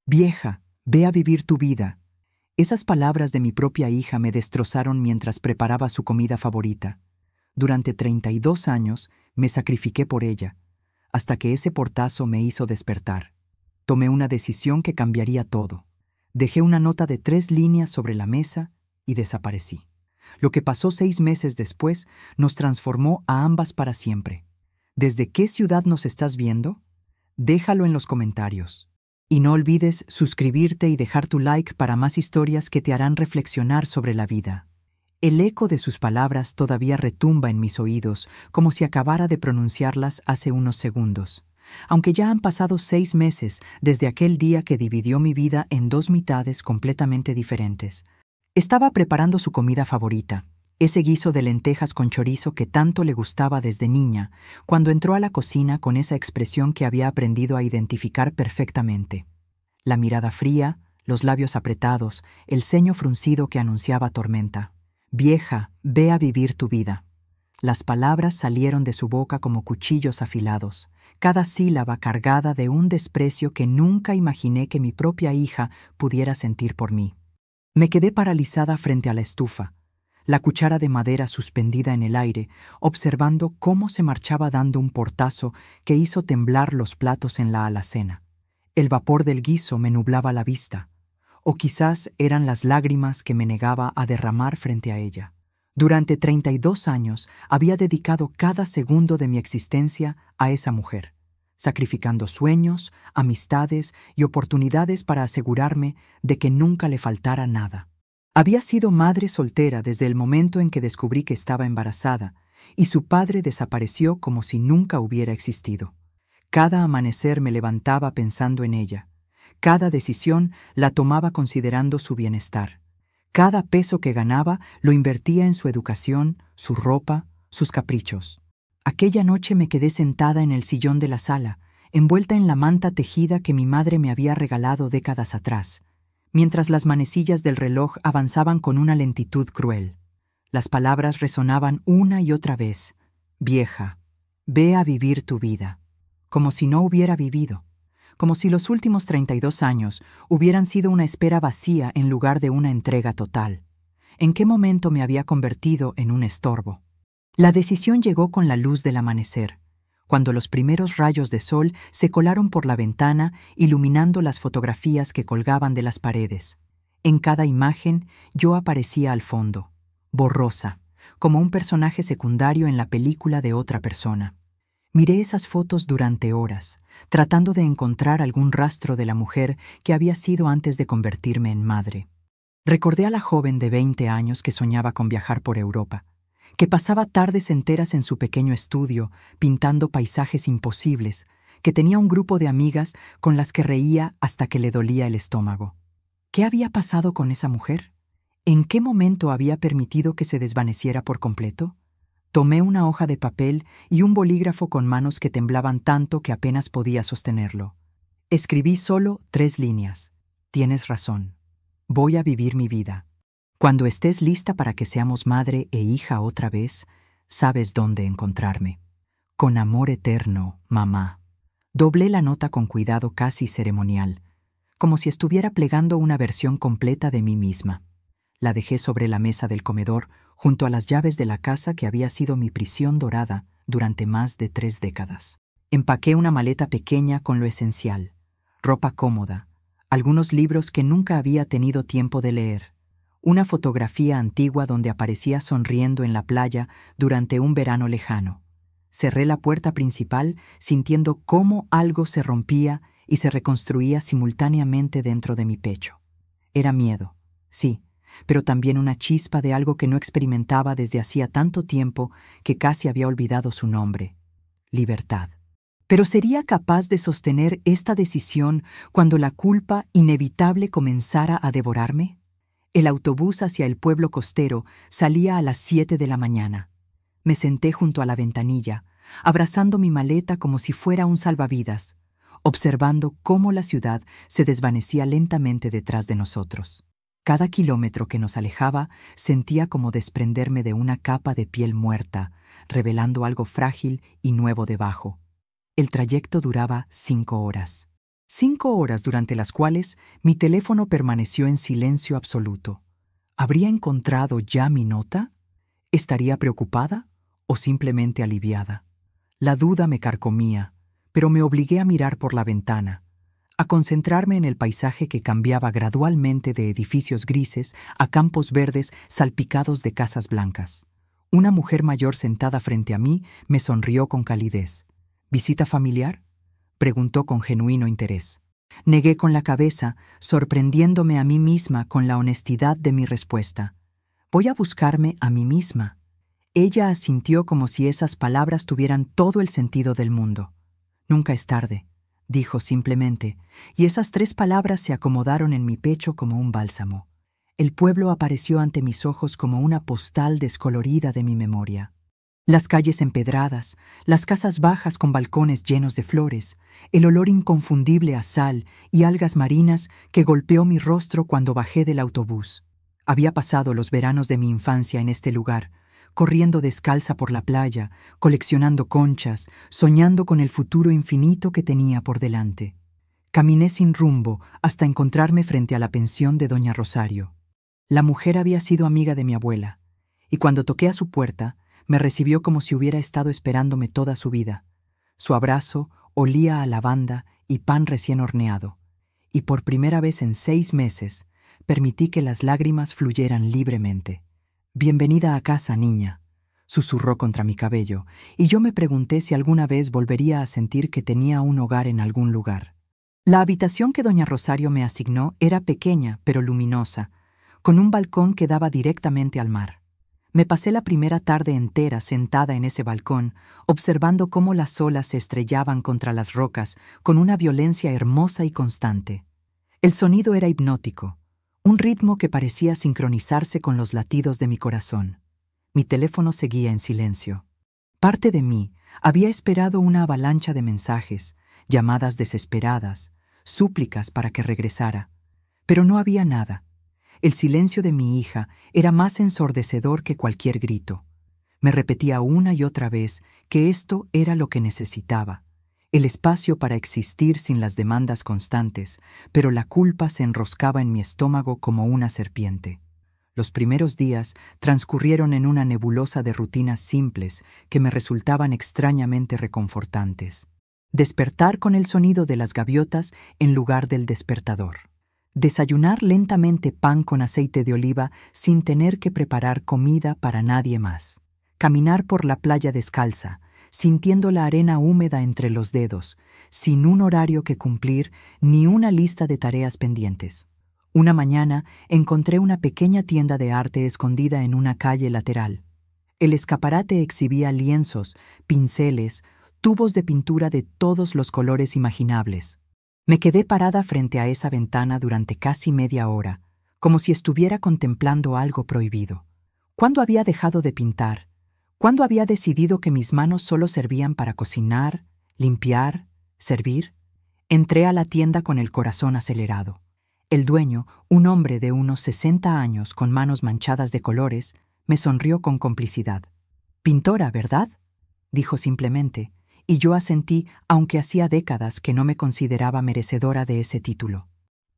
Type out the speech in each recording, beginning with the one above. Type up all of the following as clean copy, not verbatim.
Vieja, ve a vivir tu vida. Esas palabras de mi propia hija me destrozaron mientras preparaba su comida favorita. Durante 32 años me sacrifiqué por ella, hasta que ese portazo me hizo despertar. Tomé una decisión que cambiaría todo. Dejé una nota de 3 líneas sobre la mesa y desaparecí. Lo que pasó 6 meses después nos transformó a ambas para siempre. ¿Desde qué ciudad nos estás viendo? Déjalo en los comentarios. Y no olvides suscribirte y dejar tu like para más historias que te harán reflexionar sobre la vida. El eco de sus palabras todavía retumba en mis oídos, como si acabara de pronunciarlas hace unos segundos. Aunque ya han pasado 6 meses desde aquel día que dividió mi vida en 2 mitades completamente diferentes. Estaba preparando su comida favorita, ese guiso de lentejas con chorizo que tanto le gustaba desde niña, cuando entró a la cocina con esa expresión que había aprendido a identificar perfectamente. La mirada fría, los labios apretados, el ceño fruncido que anunciaba tormenta. Vieja, ve a vivir tu vida. Las palabras salieron de su boca como cuchillos afilados, cada sílaba cargada de un desprecio que nunca imaginé que mi propia hija pudiera sentir por mí. Me quedé paralizada frente a la estufa, la cuchara de madera suspendida en el aire, observando cómo se marchaba dando un portazo que hizo temblar los platos en la alacena. El vapor del guiso me nublaba la vista, o quizás eran las lágrimas que me negaba a derramar frente a ella. Durante 32 años había dedicado cada segundo de mi existencia a esa mujer, sacrificando sueños, amistades y oportunidades para asegurarme de que nunca le faltara nada. Había sido madre soltera desde el momento en que descubrí que estaba embarazada, y su padre desapareció como si nunca hubiera existido. Cada amanecer me levantaba pensando en ella. Cada decisión la tomaba considerando su bienestar. Cada peso que ganaba lo invertía en su educación, su ropa, sus caprichos. Aquella noche me quedé sentada en el sillón de la sala, envuelta en la manta tejida que mi madre me había regalado décadas atrás, mientras las manecillas del reloj avanzaban con una lentitud cruel. Las palabras resonaban una y otra vez. Vieja, ve a vivir tu vida. Como si no hubiera vivido. Como si los últimos 32 años hubieran sido una espera vacía en lugar de una entrega total. ¿En qué momento me había convertido en un estorbo? La decisión llegó con la luz del amanecer, cuando los primeros rayos de sol se colaron por la ventana, iluminando las fotografías que colgaban de las paredes. En cada imagen yo aparecía al fondo, borrosa, como un personaje secundario en la película de otra persona. Miré esas fotos durante horas, tratando de encontrar algún rastro de la mujer que había sido antes de convertirme en madre. Recordé a la joven de 20 años que soñaba con viajar por Europa, que pasaba tardes enteras en su pequeño estudio, pintando paisajes imposibles, que tenía un grupo de amigas con las que reía hasta que le dolía el estómago. ¿Qué había pasado con esa mujer? ¿En qué momento había permitido que se desvaneciera por completo? Tomé una hoja de papel y un bolígrafo con manos que temblaban tanto que apenas podía sostenerlo. Escribí solo 3 líneas. Tienes razón. Voy a vivir mi vida. Cuando estés lista para que seamos madre e hija otra vez, sabes dónde encontrarme. Con amor eterno, mamá. Doblé la nota con cuidado casi ceremonial, como si estuviera plegando una versión completa de mí misma. La dejé sobre la mesa del comedor, junto a las llaves de la casa que había sido mi prisión dorada durante más de 3 décadas. Empaqué una maleta pequeña con lo esencial, ropa cómoda, algunos libros que nunca había tenido tiempo de leer, una fotografía antigua donde aparecía sonriendo en la playa durante un verano lejano. Cerré la puerta principal sintiendo cómo algo se rompía y se reconstruía simultáneamente dentro de mi pecho. Era miedo, sí, pero también una chispa de algo que no experimentaba desde hacía tanto tiempo que casi había olvidado su nombre: libertad. ¿Pero sería capaz de sostener esta decisión cuando la culpa inevitable comenzara a devorarme? El autobús hacia el pueblo costero salía a las 7 de la mañana. Me senté junto a la ventanilla, abrazando mi maleta como si fuera un salvavidas, observando cómo la ciudad se desvanecía lentamente detrás de nosotros. Cada kilómetro que nos alejaba sentía como desprenderme de una capa de piel muerta, revelando algo frágil y nuevo debajo. El trayecto duraba 5 horas. 5 horas durante las cuales mi teléfono permaneció en silencio absoluto. ¿Habría encontrado ya mi nota? ¿Estaría preocupada o simplemente aliviada? La duda me carcomía, pero me obligué a mirar por la ventana, a concentrarme en el paisaje que cambiaba gradualmente de edificios grises a campos verdes salpicados de casas blancas. Una mujer mayor sentada frente a mí me sonrió con calidez. ¿Visita familiar?, preguntó con genuino interés. Negué con la cabeza, sorprendiéndome a mí misma con la honestidad de mi respuesta. Voy a buscarme a mí misma. Ella asintió como si esas palabras tuvieran todo el sentido del mundo. Nunca es tarde, dijo simplemente, y esas 3 palabras se acomodaron en mi pecho como un bálsamo. El pueblo apareció ante mis ojos como una postal descolorida de mi memoria. Las calles empedradas, las casas bajas con balcones llenos de flores, el olor inconfundible a sal y algas marinas que golpeó mi rostro cuando bajé del autobús. Había pasado los veranos de mi infancia en este lugar, corriendo descalza por la playa, coleccionando conchas, soñando con el futuro infinito que tenía por delante. Caminé sin rumbo hasta encontrarme frente a la pensión de doña Rosario. La mujer había sido amiga de mi abuela, y cuando toqué a su puerta, me recibió como si hubiera estado esperándome toda su vida. Su abrazo olía a lavanda y pan recién horneado, y por primera vez en 6 meses permití que las lágrimas fluyeran libremente. «Bienvenida a casa, niña», susurró contra mi cabello, y yo me pregunté si alguna vez volvería a sentir que tenía un hogar en algún lugar. La habitación que doña Rosario me asignó era pequeña pero luminosa, con un balcón que daba directamente al mar. Me pasé la primera tarde entera sentada en ese balcón, observando cómo las olas se estrellaban contra las rocas con una violencia hermosa y constante. El sonido era hipnótico, un ritmo que parecía sincronizarse con los latidos de mi corazón. Mi teléfono seguía en silencio. Parte de mí había esperado una avalancha de mensajes, llamadas desesperadas, súplicas para que regresara, pero no había nada. El silencio de mi hija era más ensordecedor que cualquier grito. Me repetía una y otra vez que esto era lo que necesitaba, el espacio para existir sin las demandas constantes, pero la culpa se enroscaba en mi estómago como una serpiente. Los primeros días transcurrieron en una nebulosa de rutinas simples que me resultaban extrañamente reconfortantes. Despertar con el sonido de las gaviotas en lugar del despertador. Desayunar lentamente pan con aceite de oliva sin tener que preparar comida para nadie más. Caminar por la playa descalza, sintiendo la arena húmeda entre los dedos, sin un horario que cumplir ni una lista de tareas pendientes. Una mañana encontré una pequeña tienda de arte escondida en una calle lateral. El escaparate exhibía lienzos, pinceles, tubos de pintura de todos los colores imaginables. Me quedé parada frente a esa ventana durante casi media hora, como si estuviera contemplando algo prohibido. ¿Cuándo había dejado de pintar? ¿Cuándo había decidido que mis manos solo servían para cocinar, limpiar, servir? Entré a la tienda con el corazón acelerado. El dueño, un hombre de unos 60 años con manos manchadas de colores, me sonrió con complicidad. «Pintora, ¿verdad?», dijo simplemente, y yo asentí, aunque hacía décadas que no me consideraba merecedora de ese título.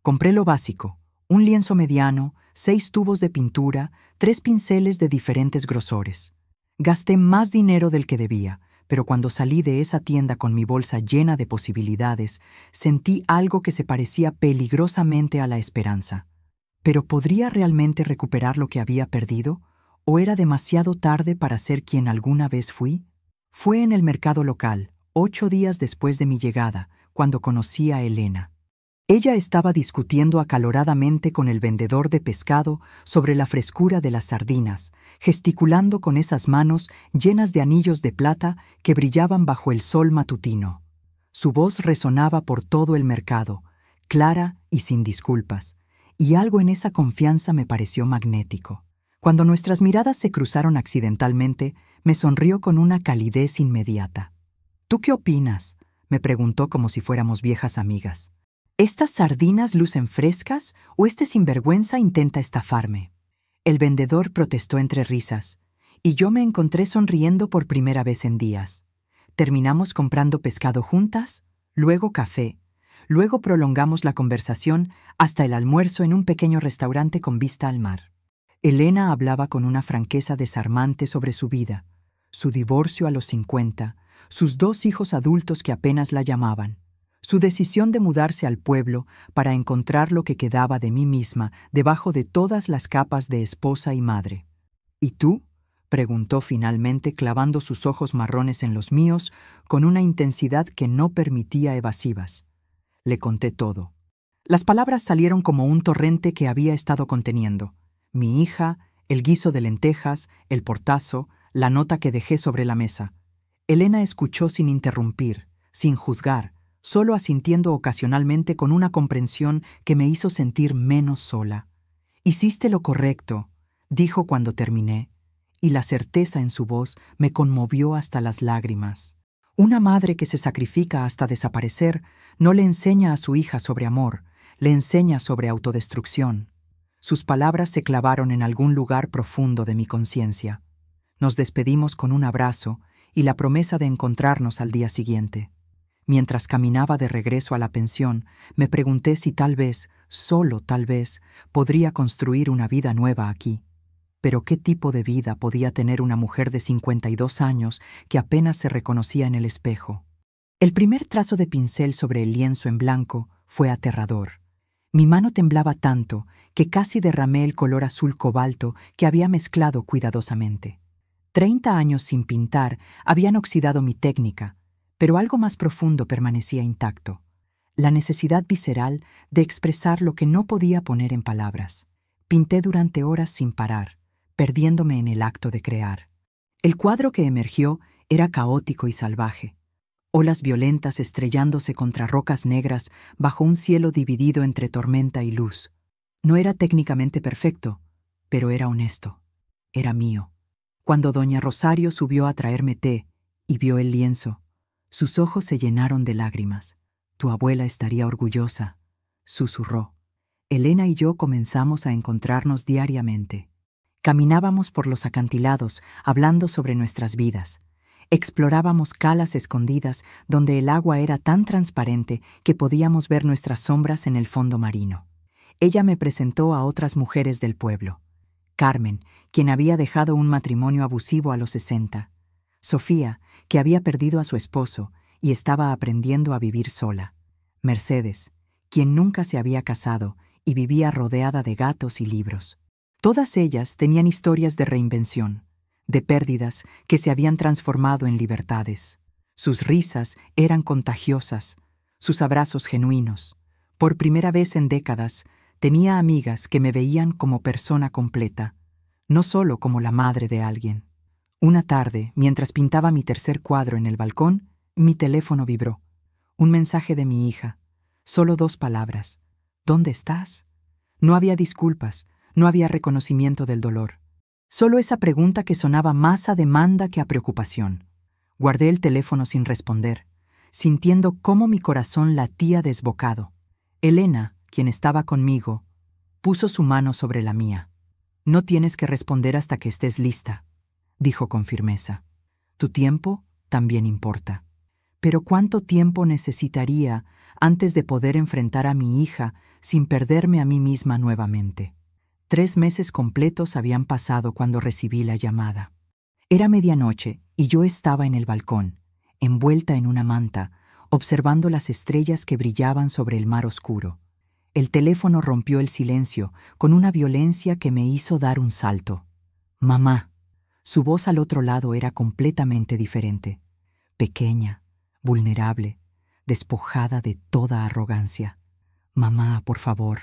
Compré lo básico, un lienzo mediano, 6 tubos de pintura, 3 pinceles de diferentes grosores. Gasté más dinero del que debía, pero cuando salí de esa tienda con mi bolsa llena de posibilidades, sentí algo que se parecía peligrosamente a la esperanza. ¿Pero podría realmente recuperar lo que había perdido? ¿O era demasiado tarde para ser quien alguna vez fui? Fue en el mercado local, 8 días después de mi llegada, cuando conocí a Elena. Ella estaba discutiendo acaloradamente con el vendedor de pescado sobre la frescura de las sardinas, gesticulando con esas manos llenas de anillos de plata que brillaban bajo el sol matutino. Su voz resonaba por todo el mercado, clara y sin disculpas, y algo en esa confianza me pareció magnético. Cuando nuestras miradas se cruzaron accidentalmente, me sonrió con una calidez inmediata. «¿Tú qué opinas?», me preguntó como si fuéramos viejas amigas. ¿Estas sardinas lucen frescas o este sinvergüenza intenta estafarme? El vendedor protestó entre risas, y yo me encontré sonriendo por primera vez en días. Terminamos comprando pescado juntas, luego café, Luego prolongamos la conversación hasta el almuerzo en un pequeño restaurante con vista al mar. Elena hablaba con una franqueza desarmante sobre su vida, su divorcio a los 50, sus 2 hijos adultos que apenas la llamaban, su decisión de mudarse al pueblo para encontrar lo que quedaba de mí misma debajo de todas las capas de esposa y madre. ¿Y tú?, preguntó finalmente, clavando sus ojos marrones en los míos con una intensidad que no permitía evasivas. Le conté todo. Las palabras salieron como un torrente que había estado conteniendo. Mi hija, el guiso de lentejas, el portazo, la nota que dejé sobre la mesa. Elena escuchó sin interrumpir, sin juzgar, solo asintiendo ocasionalmente con una comprensión que me hizo sentir menos sola. «Hiciste lo correcto», dijo cuando terminé, y la certeza en su voz me conmovió hasta las lágrimas. Una madre que se sacrifica hasta desaparecer no le enseña a su hija sobre amor, le enseña sobre autodestrucción. Sus palabras se clavaron en algún lugar profundo de mi conciencia. Nos despedimos con un abrazo y la promesa de encontrarnos al día siguiente. Mientras caminaba de regreso a la pensión, me pregunté si tal vez, solo tal vez, podría construir una vida nueva aquí. Pero ¿qué tipo de vida podía tener una mujer de 52 años que apenas se reconocía en el espejo? El primer trazo de pincel sobre el lienzo en blanco fue aterrador. Mi mano temblaba tanto que casi derramé el color azul cobalto que había mezclado cuidadosamente. 30 años sin pintar habían oxidado mi técnica, pero algo más profundo permanecía intacto: la necesidad visceral de expresar lo que no podía poner en palabras. Pinté durante horas sin parar, perdiéndome en el acto de crear. El cuadro que emergió era caótico y salvaje. Olas violentas estrellándose contra rocas negras bajo un cielo dividido entre tormenta y luz. No era técnicamente perfecto, pero era honesto. Era mío. Cuando doña Rosario subió a traerme té y vio el lienzo, sus ojos se llenaron de lágrimas. «Tu abuela estaría orgullosa», susurró. Elena y yo comenzamos a encontrarnos diariamente. Caminábamos por los acantilados, hablando sobre nuestras vidas. Explorábamos calas escondidas donde el agua era tan transparente que podíamos ver nuestras sombras en el fondo marino. Ella me presentó a otras mujeres del pueblo. Carmen, quien había dejado un matrimonio abusivo a los 60. Sofía, que había perdido a su esposo y estaba aprendiendo a vivir sola. Mercedes, quien nunca se había casado y vivía rodeada de gatos y libros. Todas ellas tenían historias de reinvención, de pérdidas que se habían transformado en libertades. Sus risas eran contagiosas, sus abrazos genuinos. Por primera vez en décadas, tenía amigas que me veían como persona completa, no solo como la madre de alguien. Una tarde, mientras pintaba mi tercer cuadro en el balcón, mi teléfono vibró. Un mensaje de mi hija. Solo 2 palabras. «¿Dónde estás?». No había disculpas, no había reconocimiento del dolor. Solo esa pregunta que sonaba más a demanda que a preocupación. Guardé el teléfono sin responder, sintiendo cómo mi corazón latía desbocado. Elena, quien estaba conmigo, puso su mano sobre la mía. «No tienes que responder hasta que estés lista», dijo con firmeza. «Tu tiempo también importa». Pero ¿cuánto tiempo necesitaría antes de poder enfrentar a mi hija sin perderme a mí misma nuevamente? 3 meses completos habían pasado cuando recibí la llamada. Era medianoche y yo estaba en el balcón, envuelta en una manta, observando las estrellas que brillaban sobre el mar oscuro. El teléfono rompió el silencio con una violencia que me hizo dar un salto. «Mamá». Su voz al otro lado era completamente diferente. Pequeña, vulnerable, despojada de toda arrogancia. «Mamá, por favor».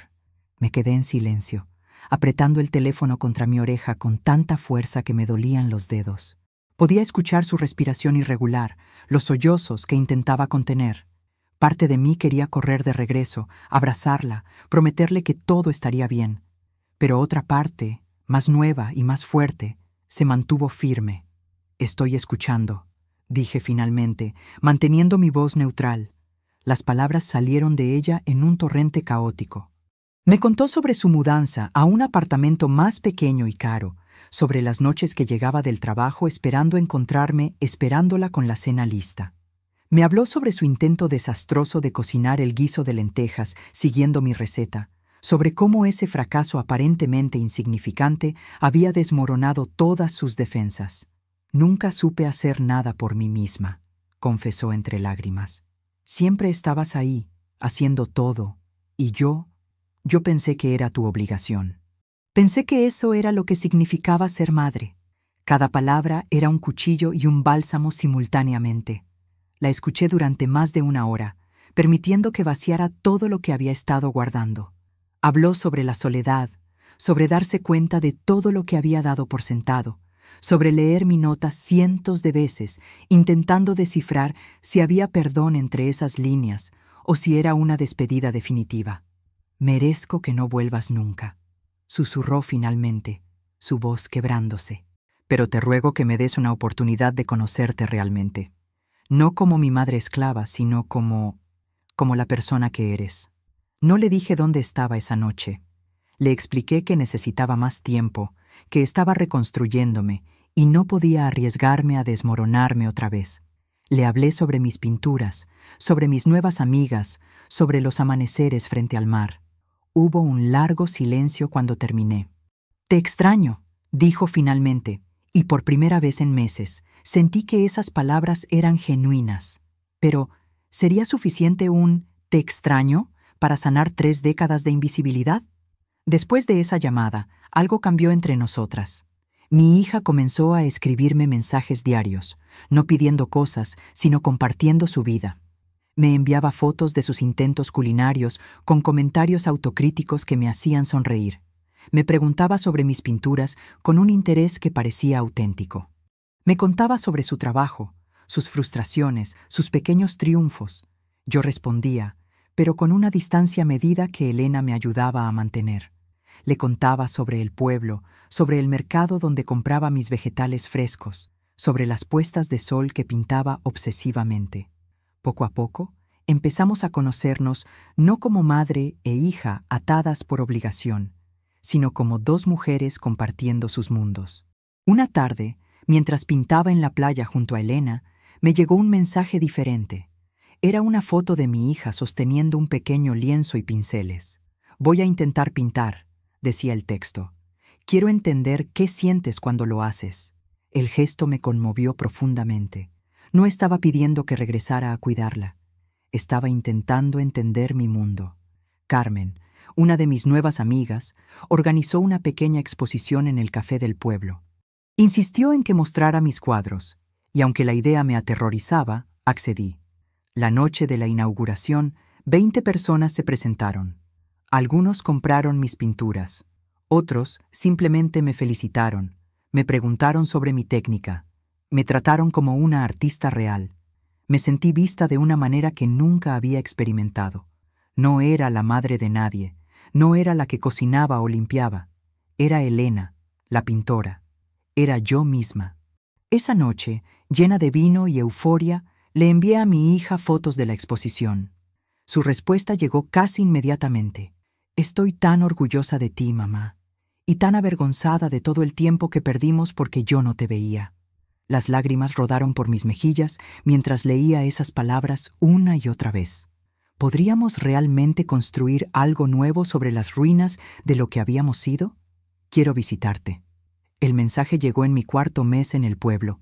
Me quedé en silencio, apretando el teléfono contra mi oreja con tanta fuerza que me dolían los dedos. Podía escuchar su respiración irregular, los sollozos que intentaba contener. Parte de mí quería correr de regreso, abrazarla, prometerle que todo estaría bien. Pero otra parte, más nueva y más fuerte, se mantuvo firme. «Estoy escuchando», dije finalmente, manteniendo mi voz neutral. Las palabras salieron de ella en un torrente caótico. Me contó sobre su mudanza a un apartamento más pequeño y caro, sobre las noches que llegaba del trabajo esperando encontrarme, esperándola con la cena lista. Me habló sobre su intento desastroso de cocinar el guiso de lentejas siguiendo mi receta, sobre cómo ese fracaso aparentemente insignificante había desmoronado todas sus defensas. Nunca supe hacer nada por mí misma, confesó entre lágrimas. Siempre estabas ahí, haciendo todo, y yo pensé que era tu obligación. Pensé que eso era lo que significaba ser madre. Cada palabra era un cuchillo y un bálsamo simultáneamente. La escuché durante más de 1 hora, permitiendo que vaciara todo lo que había estado guardando. Habló sobre la soledad, sobre darse cuenta de todo lo que había dado por sentado, sobre leer mi nota cientos de veces, intentando descifrar si había perdón entre esas líneas o si era una despedida definitiva. «Merezco que no vuelvas nunca», susurró finalmente, su voz quebrándose. «Pero te ruego que me des una oportunidad de conocerte realmente. No como mi madre esclava, sino como la persona que eres». No le dije dónde estaba esa noche. Le expliqué que necesitaba más tiempo, que estaba reconstruyéndome y no podía arriesgarme a desmoronarme otra vez. Le hablé sobre mis pinturas, sobre mis nuevas amigas, sobre los amaneceres frente al mar. Hubo un largo silencio cuando terminé. «Te extraño», dijo finalmente, y por primera vez en meses sentí que esas palabras eran genuinas. Pero, ¿sería suficiente un «te extraño» para sanar 3 décadas de invisibilidad? Después de esa llamada, algo cambió entre nosotras. Mi hija comenzó a escribirme mensajes diarios, no pidiendo cosas, sino compartiendo su vida. Me enviaba fotos de sus intentos culinarios con comentarios autocríticos que me hacían sonreír. Me preguntaba sobre mis pinturas con un interés que parecía auténtico. Me contaba sobre su trabajo, sus frustraciones, sus pequeños triunfos. Yo respondía, pero con una distancia medida que Elena me ayudaba a mantener. Le contaba sobre el pueblo, sobre el mercado donde compraba mis vegetales frescos, sobre las puestas de sol que pintaba obsesivamente. Poco a poco, empezamos a conocernos no como madre e hija atadas por obligación, sino como 2 mujeres compartiendo sus mundos. Una tarde, mientras pintaba en la playa junto a Elena, me llegó un mensaje diferente. Era una foto de mi hija sosteniendo un pequeño lienzo y pinceles. «Voy a intentar pintar», decía el texto. «Quiero entender qué sientes cuando lo haces». El gesto me conmovió profundamente. No estaba pidiendo que regresara a cuidarla. Estaba intentando entender mi mundo. Carmen, una de mis nuevas amigas, organizó una pequeña exposición en el café del pueblo. Insistió en que mostrara mis cuadros, y aunque la idea me aterrorizaba, accedí. La noche de la inauguración, 20 personas se presentaron. Algunos compraron mis pinturas. Otros simplemente me felicitaron, me preguntaron sobre mi técnica, me trataron como una artista real. Me sentí vista de una manera que nunca había experimentado. No era la madre de nadie, no era la que cocinaba o limpiaba. Era Elena, la pintora. Era yo misma. Esa noche, llena de vino y euforia, le envié a mi hija fotos de la exposición. Su respuesta llegó casi inmediatamente. «Estoy tan orgullosa de ti, mamá, y tan avergonzada de todo el tiempo que perdimos porque yo no te veía». Las lágrimas rodaron por mis mejillas mientras leía esas palabras una y otra vez. ¿Podríamos realmente construir algo nuevo sobre las ruinas de lo que habíamos sido? «Quiero visitarte». El mensaje llegó en mi 4.º mes en el pueblo,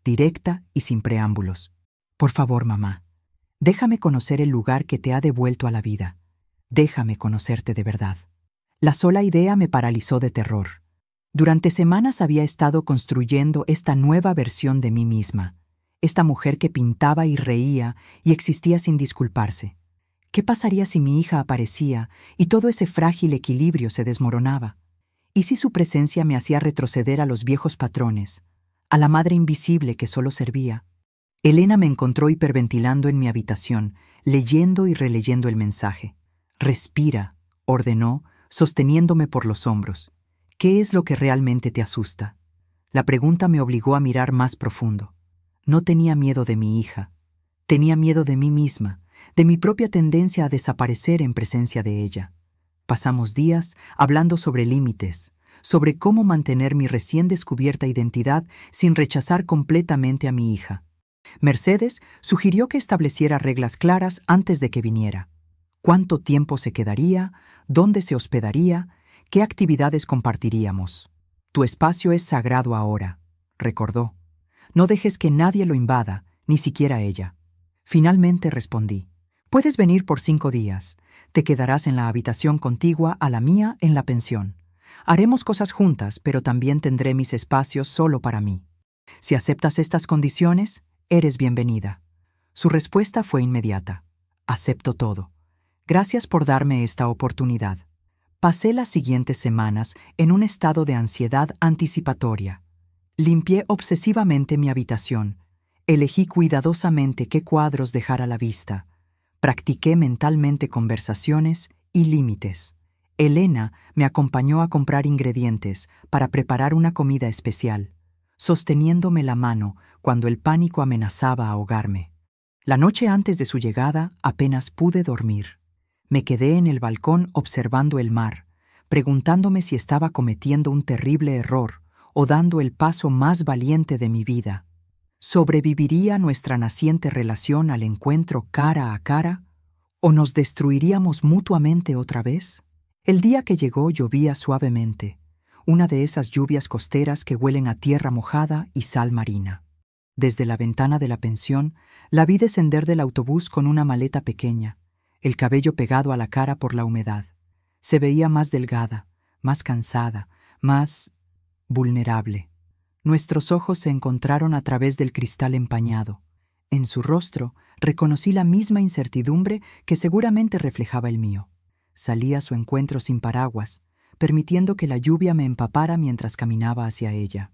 directa y sin preámbulos. «Por favor, mamá, déjame conocer el lugar que te ha devuelto a la vida. Déjame conocerte de verdad». La sola idea me paralizó de terror. Durante semanas había estado construyendo esta nueva versión de mí misma, esta mujer que pintaba y reía y existía sin disculparse. ¿Qué pasaría si mi hija aparecía y todo ese frágil equilibrio se desmoronaba? ¿Y si su presencia me hacía retroceder a los viejos patrones, a la madre invisible que solo servía? Elena me encontró hiperventilando en mi habitación, leyendo y releyendo el mensaje. «Respira», ordenó, sosteniéndome por los hombros. «¿Qué es lo que realmente te asusta?». La pregunta me obligó a mirar más profundo. No tenía miedo de mi hija. Tenía miedo de mí misma, de mi propia tendencia a desaparecer en presencia de ella. Pasamos días hablando sobre límites, sobre cómo mantener mi recién descubierta identidad sin rechazar completamente a mi hija. Mercedes sugirió que estableciera reglas claras antes de que viniera. ¿Cuánto tiempo se quedaría? ¿Dónde se hospedaría? ¿Qué actividades compartiríamos? Tu espacio es sagrado ahora, recordó. No dejes que nadie lo invada, ni siquiera ella. Finalmente respondí. Puedes venir por 5 días. Te quedarás en la habitación contigua a la mía en la pensión. Haremos cosas juntas, pero también tendré mis espacios solo para mí. Si aceptas estas condiciones, eres bienvenida. Su respuesta fue inmediata. Acepto todo. Gracias por darme esta oportunidad. Pasé las siguientes semanas en un estado de ansiedad anticipatoria. Limpié obsesivamente mi habitación. Elegí cuidadosamente qué cuadros dejar a la vista. Practiqué mentalmente conversaciones y límites. Elena me acompañó a comprar ingredientes para preparar una comida especial, sosteniéndome la mano cuando el pánico amenazaba ahogarme. La noche antes de su llegada apenas pude dormir. Me quedé en el balcón observando el mar, preguntándome si estaba cometiendo un terrible error o dando el paso más valiente de mi vida. ¿Sobreviviría nuestra naciente relación al encuentro cara a cara? ¿O nos destruiríamos mutuamente otra vez? El día que llegó llovía suavemente, una de esas lluvias costeras que huelen a tierra mojada y sal marina. Desde la ventana de la pensión, la vi descender del autobús con una maleta pequeña, el cabello pegado a la cara por la humedad. Se veía más delgada, más cansada, más vulnerable. Nuestros ojos se encontraron a través del cristal empañado. En su rostro reconocí la misma incertidumbre que seguramente reflejaba el mío. Salí a su encuentro sin paraguas, permitiendo que la lluvia me empapara mientras caminaba hacia ella.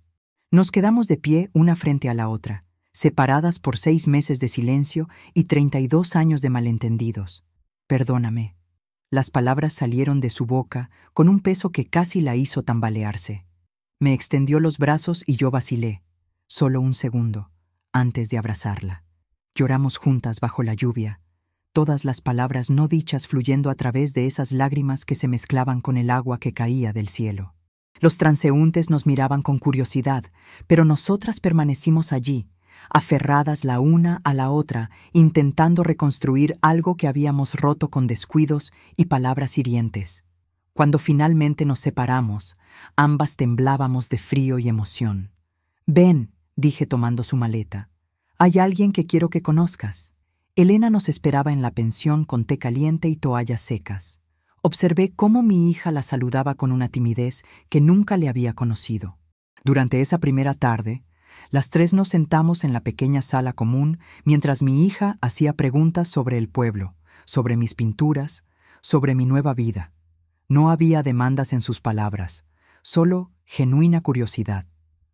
Nos quedamos de pie una frente a la otra, separadas por 6 meses de silencio y 32 años de malentendidos. Perdóname. Las palabras salieron de su boca con un peso que casi la hizo tambalearse. Me extendió los brazos y yo vacilé, solo un segundo, antes de abrazarla. Lloramos juntas bajo la lluvia, todas las palabras no dichas fluyendo a través de esas lágrimas que se mezclaban con el agua que caía del cielo. Los transeúntes nos miraban con curiosidad, pero nosotras permanecimos allí, aferradas la una a la otra, intentando reconstruir algo que habíamos roto con descuidos y palabras hirientes. Cuando finalmente nos separamos, ambas temblábamos de frío y emoción. «Ven», dije tomando su maleta. «Hay alguien que quiero que conozcas». Elena nos esperaba en la pensión con té caliente y toallas secas. Observé cómo mi hija la saludaba con una timidez que nunca le había conocido. Durante esa primera tarde, las 3 nos sentamos en la pequeña sala común mientras mi hija hacía preguntas sobre el pueblo, sobre mis pinturas, sobre mi nueva vida. No había demandas en sus palabras, solo genuina curiosidad.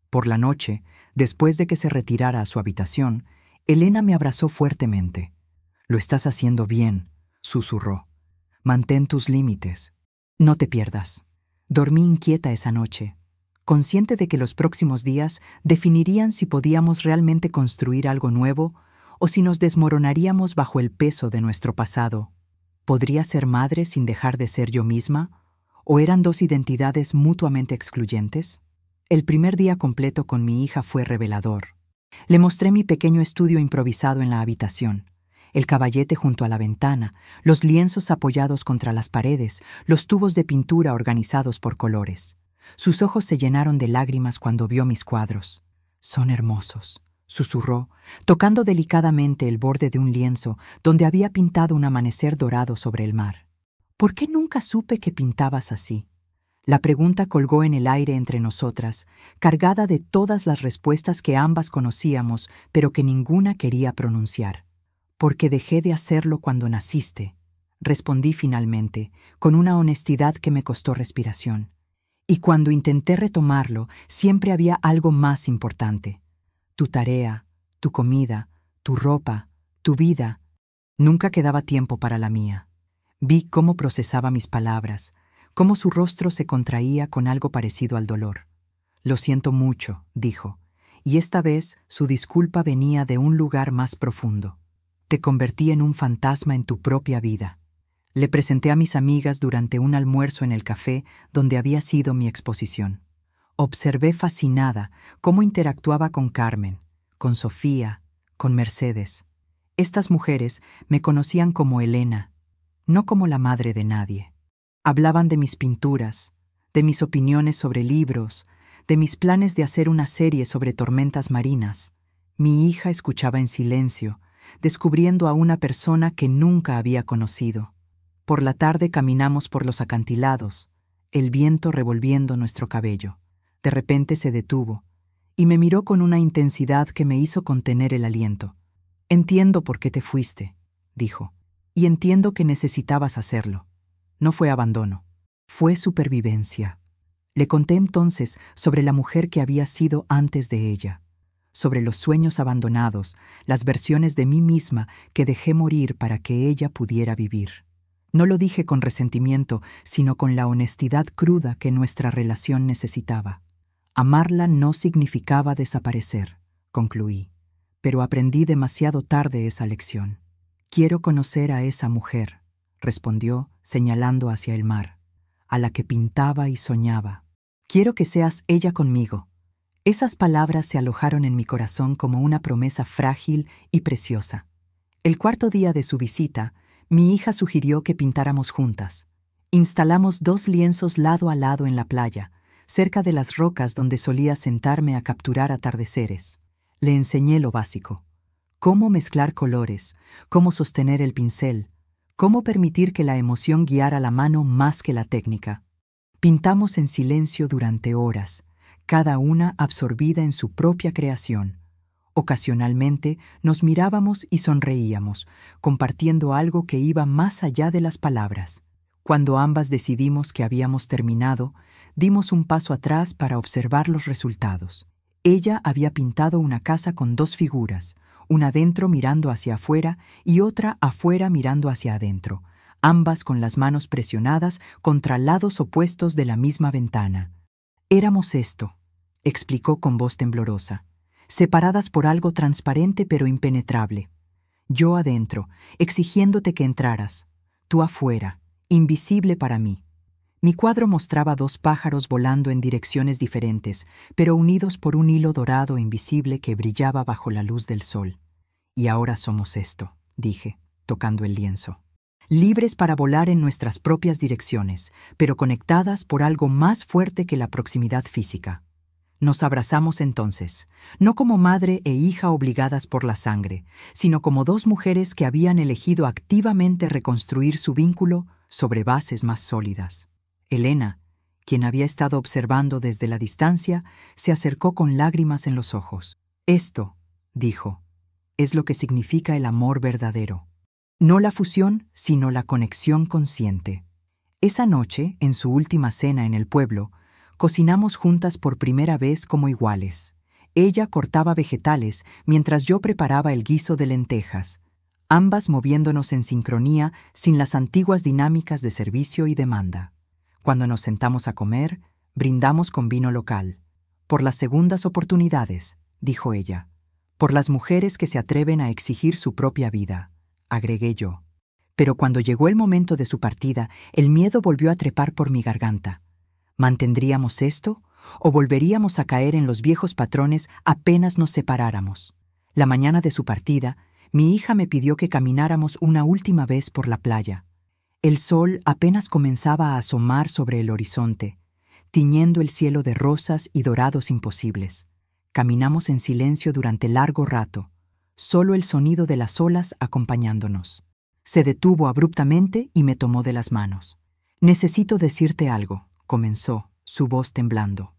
Por la noche, después de que se retirara a su habitación, Elena me abrazó fuertemente. «Lo estás haciendo bien», susurró. «Mantén tus límites. No te pierdas». Dormí inquieta esa noche, consciente de que los próximos días definirían si podíamos realmente construir algo nuevo o si nos desmoronaríamos bajo el peso de nuestro pasado. ¿Podría ser madre sin dejar de ser yo misma? ¿O eran 2 identidades mutuamente excluyentes? El primer día completo con mi hija fue revelador. Le mostré mi pequeño estudio improvisado en la habitación, el caballete junto a la ventana, los lienzos apoyados contra las paredes, los tubos de pintura organizados por colores. Sus ojos se llenaron de lágrimas cuando vio mis cuadros. «Son hermosos», susurró, tocando delicadamente el borde de un lienzo donde había pintado un amanecer dorado sobre el mar. «¿Por qué nunca supe que pintabas así?» La pregunta colgó en el aire entre nosotras, cargada de todas las respuestas que ambas conocíamos, pero que ninguna quería pronunciar. «Porque dejé de hacerlo cuando naciste», respondí finalmente, con una honestidad que me costó respiración. «Y cuando intenté retomarlo, siempre había algo más importante. Tu tarea, tu comida, tu ropa, tu vida. Nunca quedaba tiempo para la mía». Vi cómo procesaba mis palabras, cómo su rostro se contraía con algo parecido al dolor. «Lo siento mucho», dijo, y esta vez su disculpa venía de un lugar más profundo. «Te convertí en un fantasma en tu propia vida». Le presenté a mis amigas durante un almuerzo en el café donde había sido mi exposición. Observé fascinada cómo interactuaba con Carmen, con Sofía, con Mercedes. Estas mujeres me conocían como Elena, no como la madre de nadie. Hablaban de mis pinturas, de mis opiniones sobre libros, de mis planes de hacer una serie sobre tormentas marinas. Mi hija escuchaba en silencio, descubriendo a una persona que nunca había conocido. Por la tarde caminamos por los acantilados, el viento revolviendo nuestro cabello. De repente se detuvo, y me miró con una intensidad que me hizo contener el aliento. «Entiendo por qué te fuiste», dijo, «y entiendo que necesitabas hacerlo. No fue abandono, fue supervivencia». Le conté entonces sobre la mujer que había sido antes de ella, sobre los sueños abandonados, las versiones de mí misma que dejé morir para que ella pudiera vivir. No lo dije con resentimiento, sino con la honestidad cruda que nuestra relación necesitaba. Amarla no significaba desaparecer, concluí, pero aprendí demasiado tarde esa lección. «Quiero conocer a esa mujer», respondió, señalando hacia el mar, «a la que pintaba y soñaba. Quiero que seas ella conmigo». Esas palabras se alojaron en mi corazón como una promesa frágil y preciosa. El cuarto día de su visita, mi hija sugirió que pintáramos juntas. Instalamos 2 lienzos lado a lado en la playa, cerca de las rocas donde solía sentarme a capturar atardeceres. Le enseñé lo básico: cómo mezclar colores, cómo sostener el pincel, cómo permitir que la emoción guiara la mano más que la técnica. Pintamos en silencio durante horas, cada una absorbida en su propia creación. Ocasionalmente nos mirábamos y sonreíamos, compartiendo algo que iba más allá de las palabras. Cuando ambas decidimos que habíamos terminado, dimos un paso atrás para observar los resultados. Ella había pintado una casa con 2 figuras, una dentro mirando hacia afuera y otra afuera mirando hacia adentro, ambas con las manos presionadas contra lados opuestos de la misma ventana. «Éramos esto», explicó con voz temblorosa, «separadas por algo transparente pero impenetrable. Yo adentro, exigiéndote que entraras, tú afuera, invisible para mí». Mi cuadro mostraba 2 pájaros volando en direcciones diferentes, pero unidos por un hilo dorado invisible que brillaba bajo la luz del sol. «Y ahora somos esto», dije, tocando el lienzo. «Libres para volar en nuestras propias direcciones, pero conectadas por algo más fuerte que la proximidad física». Nos abrazamos entonces, no como madre e hija obligadas por la sangre, sino como 2 mujeres que habían elegido activamente reconstruir su vínculo sobre bases más sólidas. Elena, quien había estado observando desde la distancia, se acercó con lágrimas en los ojos. «Esto», dijo, «es lo que significa el amor verdadero. No la fusión, sino la conexión consciente». Esa noche, en su última cena en el pueblo, cocinamos juntas por primera vez como iguales. Ella cortaba vegetales mientras yo preparaba el guiso de lentejas, ambas moviéndonos en sincronía sin las antiguas dinámicas de servicio y demanda. Cuando nos sentamos a comer, brindamos con vino local. «Por las segundas oportunidades», dijo ella. «Por las mujeres que se atreven a exigir su propia vida», agregué yo. Pero cuando llegó el momento de su partida, el miedo volvió a trepar por mi garganta. ¿Mantendríamos esto o volveríamos a caer en los viejos patrones apenas nos separáramos? La mañana de su partida, mi hija me pidió que camináramos una última vez por la playa. El sol apenas comenzaba a asomar sobre el horizonte, tiñendo el cielo de rosas y dorados imposibles. Caminamos en silencio durante largo rato, solo el sonido de las olas acompañándonos. Se detuvo abruptamente y me tomó de las manos. «Necesito decirte algo», comenzó, su voz temblando.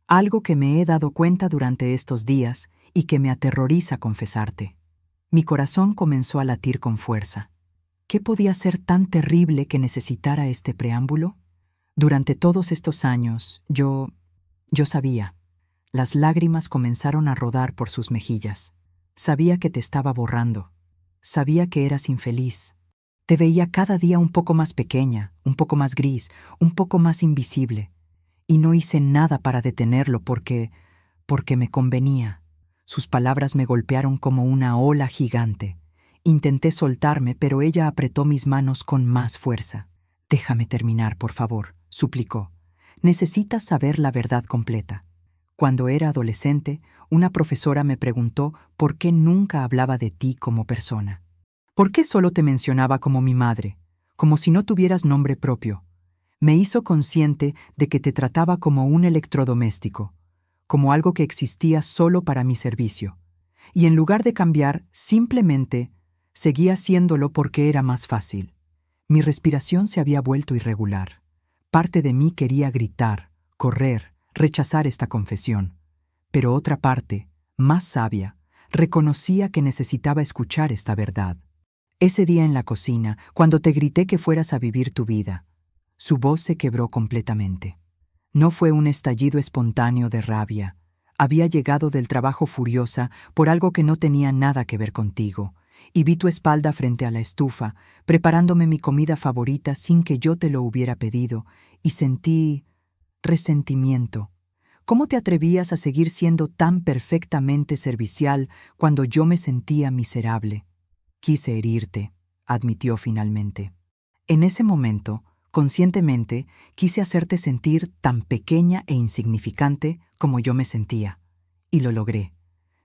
«Algo que me he dado cuenta durante estos días y que me aterroriza confesarte». Mi corazón comenzó a latir con fuerza. ¿Qué podía ser tan terrible que necesitara este preámbulo? Durante todos estos años, yo sabía. Las lágrimas comenzaron a rodar por sus mejillas. Sabía que te estaba borrando. Sabía que eras infeliz. Te veía cada día un poco más pequeña, un poco más gris, un poco más invisible. Y no hice nada para detenerlo porque me convenía. Sus palabras me golpearon como una ola gigante. Intenté soltarme, pero ella apretó mis manos con más fuerza. «Déjame terminar, por favor», suplicó. «Necesitas saber la verdad completa. Cuando era adolescente, una profesora me preguntó por qué nunca hablaba de ti como persona. ¿Por qué solo te mencionaba como mi madre, como si no tuvieras nombre propio? Me hizo consciente de que te trataba como un electrodoméstico, como algo que existía solo para mi servicio. Y en lugar de cambiar, simplemente seguía haciéndolo porque era más fácil. Mi respiración se había vuelto irregular. Parte de mí quería gritar, correr, rechazar esta confesión. Pero otra parte, más sabia, reconocía que necesitaba escuchar esta verdad. Ese día en la cocina, cuando te grité que fueras a vivir tu vida, su voz se quebró completamente. No fue un estallido espontáneo de rabia. Había llegado del trabajo furiosa por algo que no tenía nada que ver contigo, y vi tu espalda frente a la estufa, preparándome mi comida favorita sin que yo te lo hubiera pedido, y sentí resentimiento. ¿Cómo te atrevías a seguir siendo tan perfectamente servicial cuando yo me sentía miserable? Quise herirte, admitió finalmente. En ese momento, conscientemente, quise hacerte sentir tan pequeña e insignificante como yo me sentía. Y lo logré.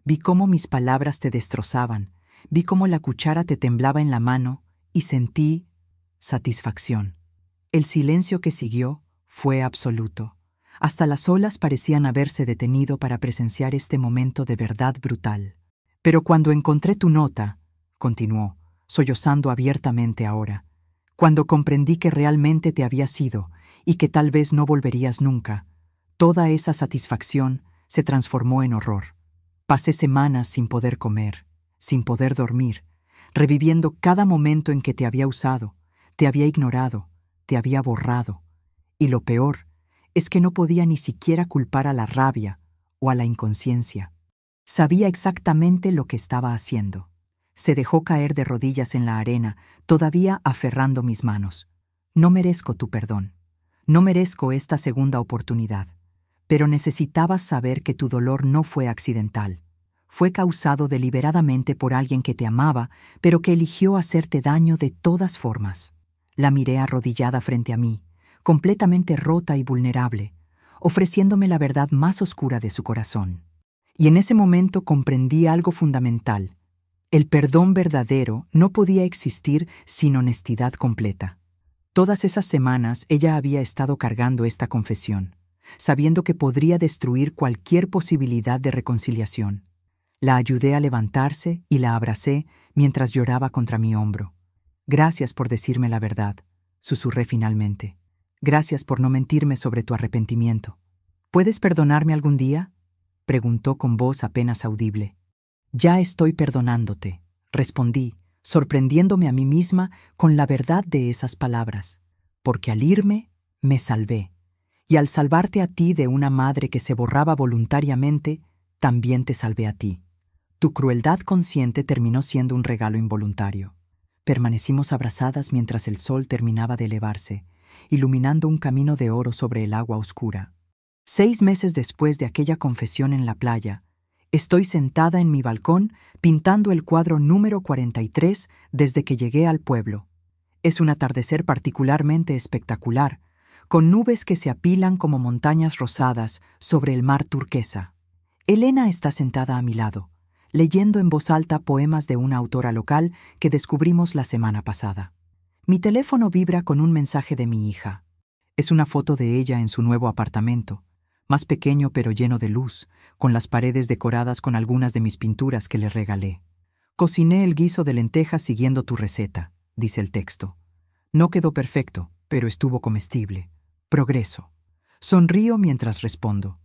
Vi cómo mis palabras te destrozaban, vi cómo la cuchara te temblaba en la mano y sentí satisfacción. El silencio que siguió fue absoluto. Hasta las olas parecían haberse detenido para presenciar este momento de verdad brutal. Pero cuando encontré tu nota, continuó, sollozando abiertamente ahora, cuando comprendí que realmente te habías ido y que tal vez no volverías nunca, toda esa satisfacción se transformó en horror. Pasé semanas sin poder comer, sin poder dormir, reviviendo cada momento en que te había usado, te había ignorado, te había borrado. Y lo peor es que no podía ni siquiera culpar a la rabia o a la inconsciencia. Sabía exactamente lo que estaba haciendo. Se dejó caer de rodillas en la arena, todavía aferrando mis manos. No merezco tu perdón. No merezco esta segunda oportunidad. Pero necesitabas saber que tu dolor no fue accidental. Fue causado deliberadamente por alguien que te amaba, pero que eligió hacerte daño de todas formas. La miré arrodillada frente a mí, completamente rota y vulnerable, ofreciéndome la verdad más oscura de su corazón. Y en ese momento comprendí algo fundamental. El perdón verdadero no podía existir sin honestidad completa. Todas esas semanas ella había estado cargando esta confesión, sabiendo que podría destruir cualquier posibilidad de reconciliación. La ayudé a levantarse y la abracé mientras lloraba contra mi hombro. Gracias por decirme la verdad, susurré finalmente. Gracias por no mentirme sobre tu arrepentimiento. ¿Puedes perdonarme algún día?, preguntó con voz apenas audible. Ya estoy perdonándote, respondí, sorprendiéndome a mí misma con la verdad de esas palabras, porque al irme, me salvé, y al salvarte a ti de una madre que se borraba voluntariamente, también te salvé a ti. Tu crueldad consciente terminó siendo un regalo involuntario. Permanecimos abrazadas mientras el sol terminaba de elevarse, iluminando un camino de oro sobre el agua oscura. 6 meses después de aquella confesión en la playa, estoy sentada en mi balcón pintando el cuadro número 43 desde que llegué al pueblo. Es un atardecer particularmente espectacular, con nubes que se apilan como montañas rosadas sobre el mar turquesa. Elena está sentada a mi lado, leyendo en voz alta poemas de una autora local que descubrimos la semana pasada. Mi teléfono vibra con un mensaje de mi hija. Es una foto de ella en su nuevo apartamento, más pequeño pero lleno de luz, con las paredes decoradas con algunas de mis pinturas que le regalé. Cociné el guiso de lentejas siguiendo tu receta, dice el texto. No quedó perfecto, pero estuvo comestible. Progreso. Sonrío mientras respondo.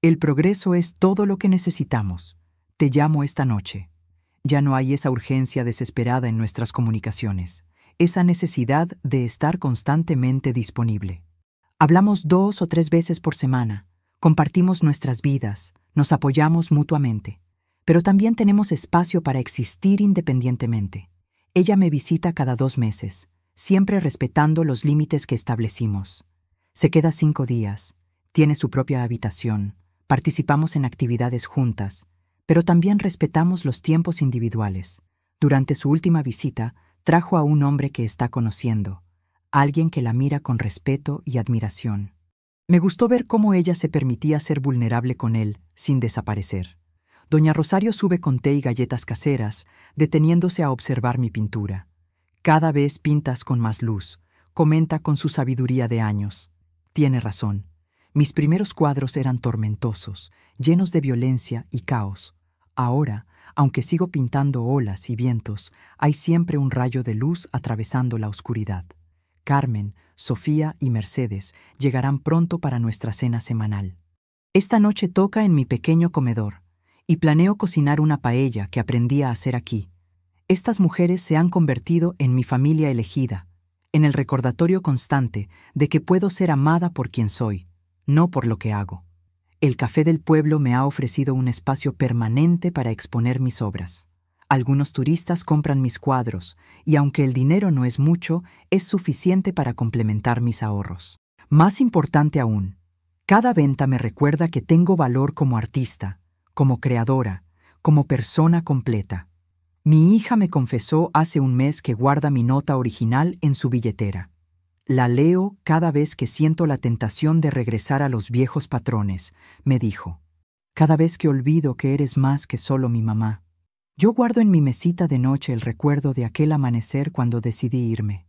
El progreso es todo lo que necesitamos. Te llamo esta noche. Ya no hay esa urgencia desesperada en nuestras comunicaciones, esa necesidad de estar constantemente disponible. Hablamos 2 o 3 veces por semana, compartimos nuestras vidas, nos apoyamos mutuamente, pero también tenemos espacio para existir independientemente. Ella me visita cada 2 meses, siempre respetando los límites que establecimos. Se queda 5 días, tiene su propia habitación, participamos en actividades juntas, pero también respetamos los tiempos individuales. Durante su última visita, trajo a un hombre que está conociendo, alguien que la mira con respeto y admiración. Me gustó ver cómo ella se permitía ser vulnerable con él, sin desaparecer. Doña Rosario sube con té y galletas caseras, deteniéndose a observar mi pintura. Cada vez pintas con más luz, comenta con su sabiduría de años. Tiene razón. Mis primeros cuadros eran tormentosos, llenos de violencia y caos. Ahora, aunque sigo pintando olas y vientos, hay siempre un rayo de luz atravesando la oscuridad. Carmen, Sofía y Mercedes llegarán pronto para nuestra cena semanal. Esta noche toca en mi pequeño comedor, y planeo cocinar una paella que aprendí a hacer aquí. Estas mujeres se han convertido en mi familia elegida, en el recordatorio constante de que puedo ser amada por quien soy, no por lo que hago. El Café del Pueblo me ha ofrecido un espacio permanente para exponer mis obras. Algunos turistas compran mis cuadros, y aunque el dinero no es mucho, es suficiente para complementar mis ahorros. Más importante aún, cada venta me recuerda que tengo valor como artista, como creadora, como persona completa. Mi hija me confesó hace un mes que guarda mi nota original en su billetera. La leo cada vez que siento la tentación de regresar a los viejos patrones, me dijo. Cada vez que olvido que eres más que solo mi mamá. Yo guardo en mi mesita de noche el recuerdo de aquel amanecer cuando decidí irme.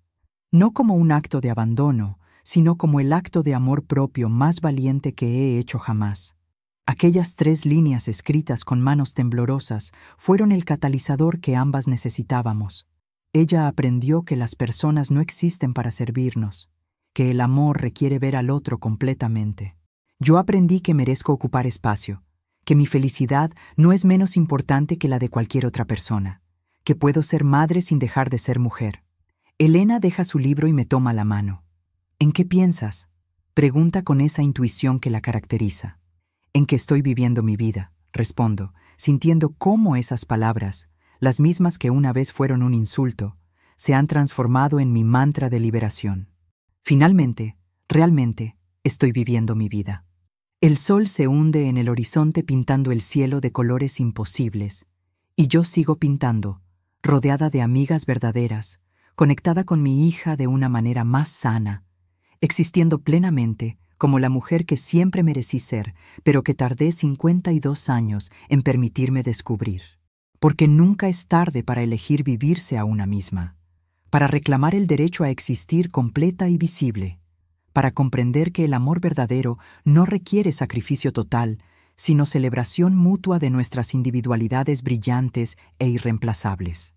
No como un acto de abandono, sino como el acto de amor propio más valiente que he hecho jamás. Aquellas 3 líneas escritas con manos temblorosas fueron el catalizador que ambas necesitábamos. Ella aprendió que las personas no existen para servirnos, que el amor requiere ver al otro completamente. Yo aprendí que merezco ocupar espacio, que mi felicidad no es menos importante que la de cualquier otra persona, que puedo ser madre sin dejar de ser mujer. Elena deja su libro y me toma la mano. ¿En qué piensas?, pregunta con esa intuición que la caracteriza. En que estoy viviendo mi vida, respondo, sintiendo cómo esas palabras, las mismas que una vez fueron un insulto, se han transformado en mi mantra de liberación. Finalmente, realmente, estoy viviendo mi vida. El sol se hunde en el horizonte pintando el cielo de colores imposibles, y yo sigo pintando, rodeada de amigas verdaderas, conectada con mi hija de una manera más sana, existiendo plenamente como la mujer que siempre merecí ser, pero que tardé 52 años en permitirme descubrir. Porque nunca es tarde para elegir vivirse a una misma, para reclamar el derecho a existir completa y visible, para comprender que el amor verdadero no requiere sacrificio total, sino celebración mutua de nuestras individualidades brillantes e irreemplazables.